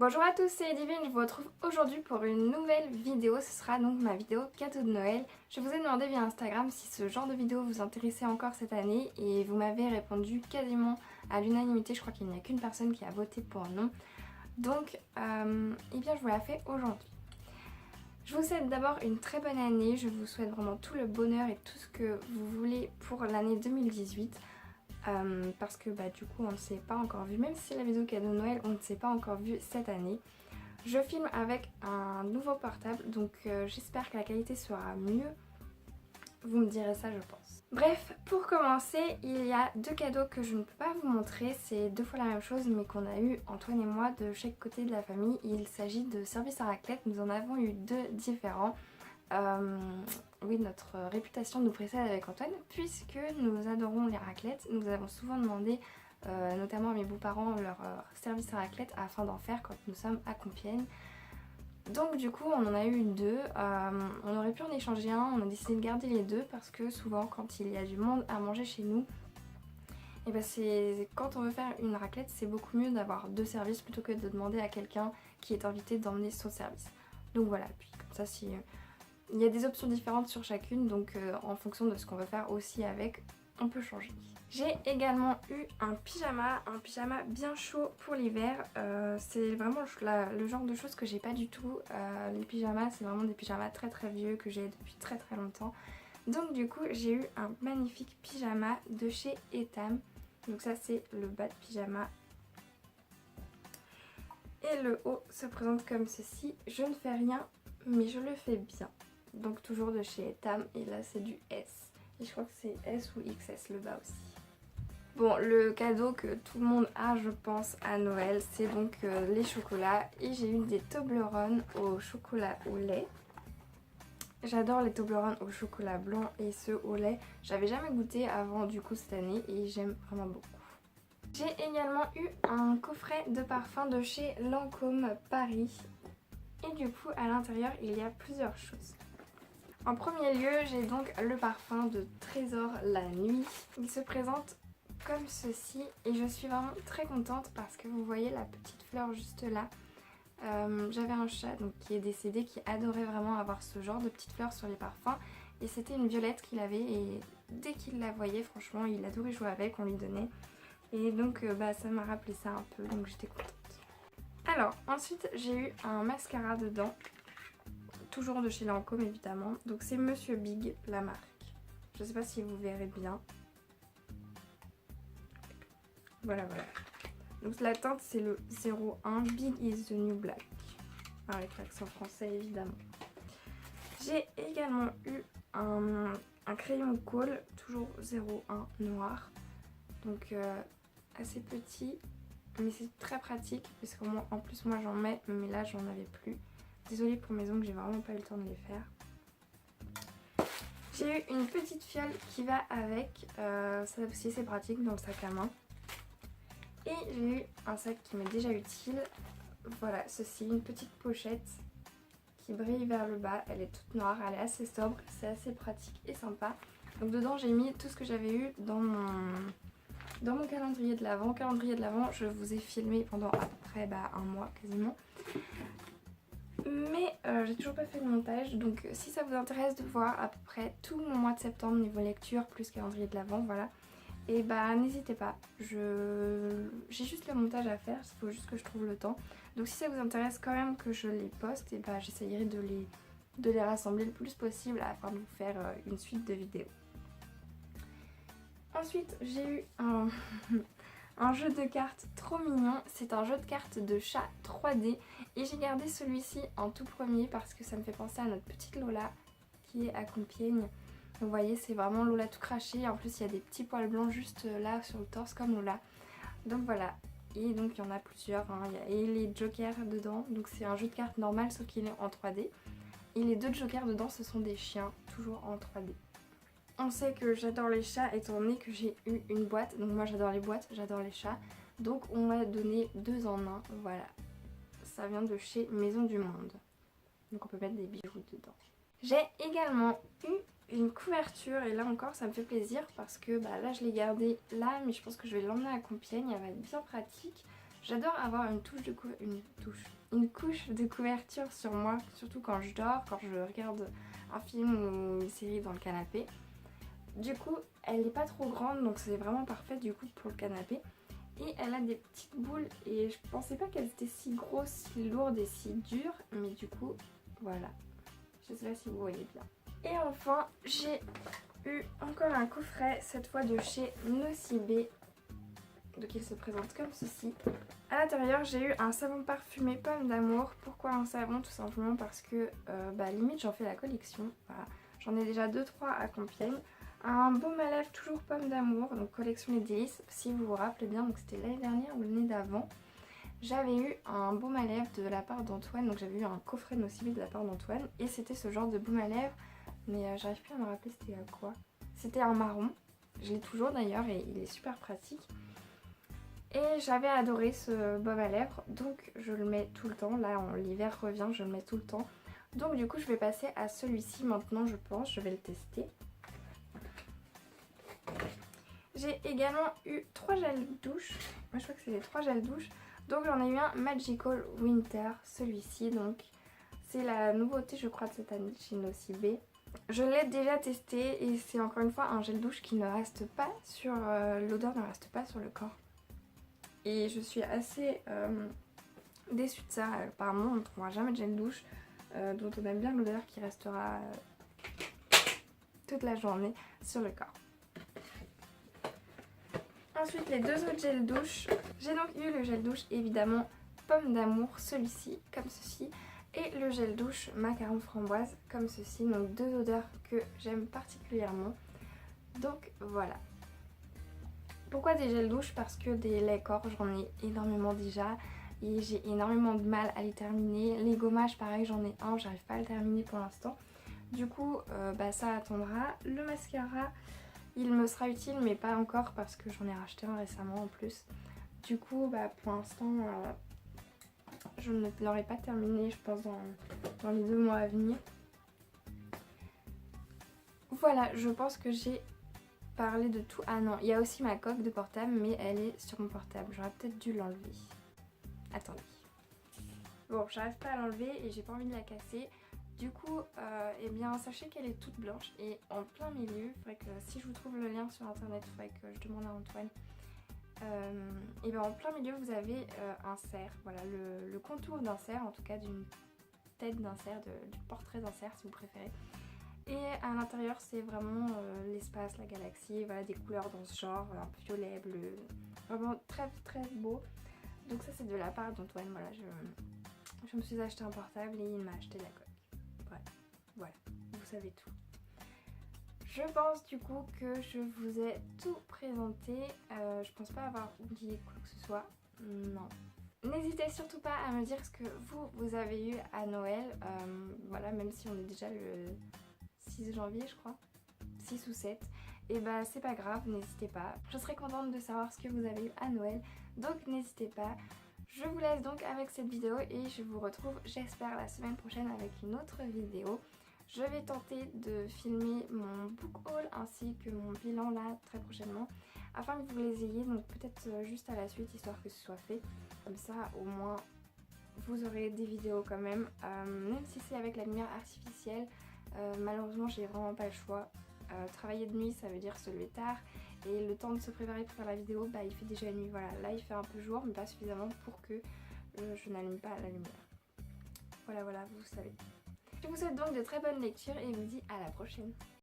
Bonjour à tous, c'est Divine, je vous retrouve aujourd'hui pour une nouvelle vidéo. Ce sera donc ma vidéo cadeau de Noël. Je vous ai demandé via Instagram si ce genre de vidéo vous intéressait encore cette année et vous m'avez répondu quasiment à l'unanimité. Je crois qu'il n'y a qu'une personne qui a voté pour non. Donc, eh bien je vous la fais aujourd'hui. Je vous souhaite d'abord une très bonne année, je vous souhaite vraiment tout le bonheur et tout ce que vous voulez pour l'année 2018. Parce que du coup on ne s'est pas encore vu, même si c'est la vidéo cadeau de Noël, on ne s'est pas encore vu cette année. Je filme avec un nouveau portable, donc j'espère que la qualité sera mieux. Vous me direz ça, je pense. Bref, pour commencer, il y a deux cadeaux que je ne peux pas vous montrer. C'est deux fois la même chose, mais qu'on a eu Antoine et moi de chaque côté de la famille. Il s'agit de services à raclette. Nous en avons eu deux différents. Oui, notre réputation nous précède avec Antoine, puisque nous adorons les raclettes. Nous avons souvent demandé, notamment à mes beaux-parents, leur service à raclette afin d'en faire quand nous sommes à Compiègne. Donc du coup on en a eu deux, on aurait pu en échanger un, on a décidé de garder les deux parce que souvent quand il y a du monde à manger chez nous, et quand on veut faire une raclette c'est beaucoup mieux d'avoir deux services plutôt que de demander à quelqu'un qui est invité d'emmener son service. Donc voilà, puis comme ça si il y a des options différentes sur chacune, donc en fonction de ce qu'on veut faire aussi avec, on peut changer. J'ai également eu un pyjama bien chaud pour l'hiver. C'est vraiment le genre de choses que j'ai pas du tout. Les pyjamas, c'est vraiment des pyjamas très très vieux que j'ai depuis très très longtemps. Donc du coup, j'ai eu un magnifique pyjama de chez Etam. Donc ça c'est le bas de pyjama. Et le haut se présente comme ceci. Je ne fais rien, mais je le fais bien. Donc toujours de chez Etam, et là c'est du S. Et je crois que c'est S ou XS le bas aussi. Bon, le cadeau que tout le monde a je pense à Noël, c'est donc les chocolats. Et j'ai eu des Toblerone au chocolat au lait. J'adore les Toblerone au chocolat blanc et ceux au lait. J'avais jamais goûté avant du coup cette année et j'aime vraiment beaucoup. J'ai également eu un coffret de parfums de chez Lancôme Paris. Et du coup à l'intérieur il y a plusieurs choses. En premier lieu, j'ai donc le parfum de Trésor la nuit. Il se présente comme ceci et je suis vraiment très contente parce que vous voyez la petite fleur juste là. J'avais un chat donc, qui est décédé qui adorait vraiment avoir ce genre de petite fleur sur les parfums et c'était une violette qu'il avait et dès qu'il la voyait franchement il adorait jouer avec, on lui donnait et donc ça m'a rappelé ça un peu donc j'étais contente. Alors ensuite j'ai eu un mascara dedans. Toujours de chez Lancôme évidemment. Donc c'est Monsieur Big, la marque. Je sais pas si vous verrez bien. Voilà. Donc la teinte c'est le 01 Big is the New Black. Avec l'accent français évidemment. J'ai également eu un crayon colle, toujours 01 noir. Donc assez petit. Mais c'est très pratique parce qu'en plus moi j'en mets, mais là j'en avais plus. Désolée pour mes ongles, j'ai vraiment pas eu le temps de les faire. J'ai eu une petite fiole qui va avec, ça aussi c'est pratique dans le sac à main. Et j'ai eu un sac qui m'est déjà utile, voilà ceci, une petite pochette qui brille vers le bas, elle est toute noire, elle est assez sobre, c'est assez pratique et sympa. Donc dedans j'ai mis tout ce que j'avais eu dans mon calendrier de l'Avent. Calendrier de l'Avent, je vous ai filmé pendant à peu près un mois quasiment. Mais j'ai toujours pas fait le montage, donc si ça vous intéresse de voir à peu près tout mon mois de septembre niveau lecture plus calendrier de l'Avent, voilà, et n'hésitez pas, j'ai juste le montage à faire, il faut juste que je trouve le temps. Donc si ça vous intéresse quand même que je les poste, et j'essayerai de les rassembler le plus possible afin de vous faire une suite de vidéos. Ensuite j'ai eu un jeu de cartes trop mignon, c'est un jeu de cartes de chat 3D et j'ai gardé celui-ci en tout premier parce que ça me fait penser à notre petite Lola qui est à Compiègne. Vous voyez c'est vraiment Lola tout craché, en plus il y a des petits poils blancs juste là sur le torse comme Lola. Donc voilà, et donc il y en a plusieurs, et les jokers dedans, donc c'est un jeu de cartes normal sauf qu'il est en 3D. Et les deux jokers dedans ce sont des chiens, toujours en 3D. On sait que j'adore les chats étant donné que j'ai eu une boîte, donc moi j'adore les boîtes, j'adore les chats. Donc on m'a donné 2 en 1, voilà. Ça vient de chez Maison du Monde. Donc on peut mettre des bijoux dedans. J'ai également eu une couverture et là encore ça me fait plaisir parce que là je l'ai gardée là mais je pense que je vais l'emmener à Compiègne, elle va être bien pratique. J'adore avoir une couche de couverture sur moi, surtout quand je dors, quand je regarde un film ou une série dans le canapé. Du coup, elle n'est pas trop grande, donc c'est vraiment parfait du coup pour le canapé. Et elle a des petites boules et je pensais pas qu'elles étaient si grosses, si lourdes et si dures, mais du coup, voilà. Je sais pas si vous voyez bien. Et enfin, j'ai eu encore un coffret, cette fois de chez Nocibé. Donc il se présente comme ceci. À l'intérieur, j'ai eu un savon parfumé pomme d'amour. Pourquoi un savon? Tout simplement parce que limite j'en fais la collection. Voilà. J'en ai déjà 2-3 à Compiègne. Un baume à lèvres toujours pomme d'amour, donc collection Les Délices. Si vous vous rappelez bien, donc c'était l'année dernière ou l'année d'avant. J'avais eu un baume à lèvres de la part d'Antoine, donc j'avais eu un coffret de Nocibé de la part d'Antoine. Et c'était ce genre de baume à lèvres, mais j'arrive plus à me rappeler c'était à quoi. C'était un marron, je l'ai toujours d'ailleurs et il est super pratique. Et j'avais adoré ce baume à lèvres, donc je le mets tout le temps. Là, l'hiver revient, je le mets tout le temps. Donc du coup, je vais passer à celui-ci maintenant, je pense. Je vais le tester. J'ai également eu 3 gels douche. Moi, je crois que c'est les 3 gels douche. Donc j'en ai eu un Magical Winter, celui-ci. Donc c'est la nouveauté, je crois, de cette année chez Nocibé. Je l'ai déjà testé et c'est encore une fois un gel douche qui ne reste pas sur... l'odeur ne reste pas sur le corps. Et je suis assez déçue de ça. Apparemment, on ne trouvera jamais de gel douche dont on aime bien l'odeur qui restera toute la journée sur le corps. Ensuite, les 2 autres gels douche. J'ai donc eu le gel douche évidemment pomme d'amour, celui-ci, comme ceci. Et le gel douche macaron framboise, comme ceci. Donc 2 odeurs que j'aime particulièrement. Donc voilà. Pourquoi des gels douche? Parce que des laits corps, j'en ai énormément déjà. Et j'ai énormément de mal à les terminer. Les gommages, pareil, j'en ai un, j'arrive pas à le terminer pour l'instant. Du coup, ça attendra. Le mascara, il me sera utile, mais pas encore parce que j'en ai racheté un récemment en plus. Du coup, pour l'instant, je ne l'aurai pas terminé, je pense, dans les 2 mois à venir. Voilà, je pense que j'ai parlé de tout. Ah non, il y a aussi ma coque de portable, mais elle est sur mon portable. J'aurais peut-être dû l'enlever. Attendez. Bon, j'arrive pas à l'enlever et j'ai pas envie de la casser. Du coup, eh bien, sachez qu'elle est toute blanche et en plein milieu. Il faudrait que, si je vous trouve le lien sur internet, il faudrait que je demande à Antoine. Et bien en plein milieu, vous avez un cerf. Voilà, le contour d'un cerf, en tout cas d'une tête d'un cerf, du portrait d'un cerf si vous préférez. Et à l'intérieur, c'est vraiment l'espace, la galaxie, voilà, des couleurs dans ce genre, un peu violet, bleu, vraiment très très beau. Donc ça, c'est de la part d'Antoine. Voilà, je me suis acheté un portable et il m'a acheté la coque. Voilà, vous savez tout. Je pense du coup que je vous ai tout présenté. Je pense pas avoir oublié quoi que ce soit. Non. N'hésitez surtout pas à me dire ce que vous avez eu à Noël. Voilà, même si on est déjà le 6 janvier, je crois. 6 ou 7. Et c'est pas grave, n'hésitez pas. Je serais contente de savoir ce que vous avez eu à Noël. Donc n'hésitez pas. Je vous laisse donc avec cette vidéo et je vous retrouve, j'espère, la semaine prochaine avec une autre vidéo. Je vais tenter de filmer mon book haul ainsi que mon bilan là très prochainement afin que vous les ayez, donc peut-être juste à la suite histoire que ce soit fait. Comme ça au moins vous aurez des vidéos quand même, même si c'est avec la lumière artificielle. Malheureusement j'ai vraiment pas le choix. Travailler de nuit ça veut dire se lever tard et le temps de se préparer pour faire la vidéo il fait déjà nuit. Voilà, là il fait un peu jour mais pas suffisamment pour que je n'allume pas la lumière. Voilà, vous savez. Je vous souhaite donc de très bonnes lectures et vous dis à la prochaine.